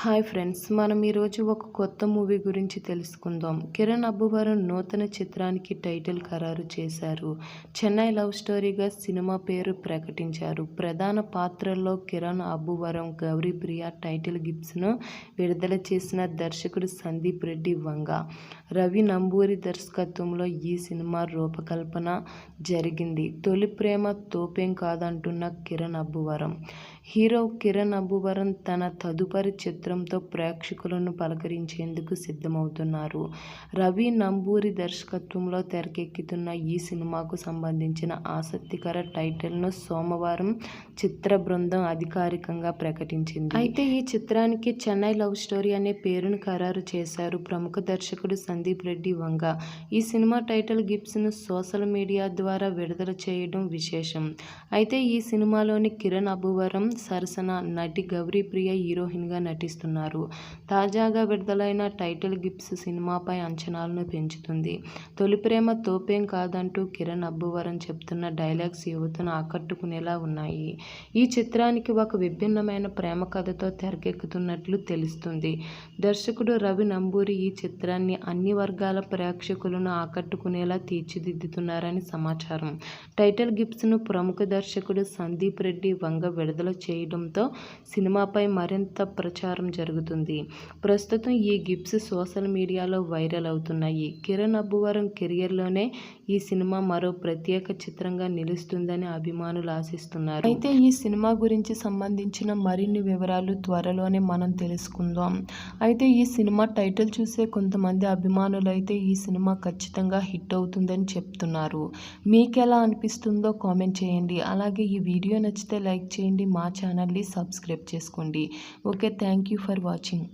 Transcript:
Hi friends, మనం ఈరోజు ఒక కొత్త మూవీ గురించి తెలుసుకుందాం. కిరణ్ అబ్బువరం నూతన చిత్రానికి టైటిల్ ఖరారు చేశారు. చెన్నై లవ్ స్టోరీగా సినిమా పేరు ప్రకటించారు. ప్రధాన పాత్రల్లో కిరణ్ అబ్బువరం, గౌరీప్రియ టైటిల్ గిఫ్ట్స్ను విడుదల చేసిన దర్శకుడు సందీప్ రెడ్డి వంగ. రవి నంబూరి దర్శకత్వంలో ఈ సినిమా రూపకల్పన జరిగింది. తొలి ప్రేమ తోపేం కాదంటున్న కిరణ్ అబ్బువరం. హీరో కిరణ్ అబ్బువరం తన తదుపరి చిత్రంతో ప్రేక్షకులను పలకరించేందుకు సిద్ధమవుతున్నారు. రవి నంబూరి దర్శకత్వంలో తెరకెక్కుతున్న ఈ సినిమాకు సంబంధించిన ఆసక్తికర టైటిల్ను సోమవారం చిత్ర బృందం అధికారికంగా ప్రకటించింది. అయితే ఈ చిత్రానికి చెన్నై లవ్ స్టోరీ అనే పేరును ఖరారు చేశారు ప్రముఖ దర్శకుడు సందీప్ రెడ్డి వంగ. ఈ సినిమా టైటిల్ గిఫ్ట్స్ను సోషల్ మీడియా ద్వారా విడుదల చేయడం విశేషం. అయితే ఈ సినిమాలోని కిరణ్ అబ్బువరం సరసన నటి గౌరీప్రియ హీరోయిన్గా నటిస్తున్నారు. తాజాగా విడుదలైన టైటిల్ గిఫ్ట్స్ సినిమాపై అంచనాలను పెంచుతుంది. తొలి ప్రేమ తోపేం కాదంటూ కిరణ్ అబ్బువరం చెప్తున్న డైలాగ్స్ యువతను ఆకట్టుకునేలా ఉన్నాయి. ఈ చిత్రానికి ఒక విభిన్నమైన ప్రేమ కథతో తెరకెక్కుతున్నట్లు తెలుస్తుంది. దర్శకుడు రవి నంబూరి ఈ చిత్రాన్ని అన్ని వర్గాల ప్రేక్షకులను ఆకట్టుకునేలా తీర్చిదిద్దుతున్నారని సమాచారం. టైటిల్ గిఫ్ట్స్ను ప్రముఖ దర్శకుడు సందీప్ రెడ్డి వంగ విడుదల చేయడంతో సినిమాపై మరింత ప్రచారం జరుగుతుంది. ప్రస్తుతం ఈ గిఫ్ట్స్ సోషల్ మీడియాలో వైరల్ అవుతున్నాయి. కిరణ్ అబ్బువరం కెరియర్లోనే ఈ సినిమా మరో ప్రత్యేక చిత్రంగా నిలుస్తుందని అభిమానులు ఆశిస్తున్నారు. అయితే ఈ సినిమా గురించి సంబంధించిన మరిన్ని వివరాలు త్వరలోనే మనం తెలుసుకుందాం. అయితే ఈ సినిమా టైటిల్ చూసే కొంతమంది అభిమానులు అయితే ఈ సినిమా ఖచ్చితంగా హిట్ అవుతుందని చెప్తున్నారు. మీకెలా అనిపిస్తుందో కామెంట్ చేయండి. అలాగే ఈ వీడియో నచ్చితే లైక్ చేయండి. మా ఛానల్ని సబ్స్క్రైబ్ చేసుకోండి. Okay, thank you for watching.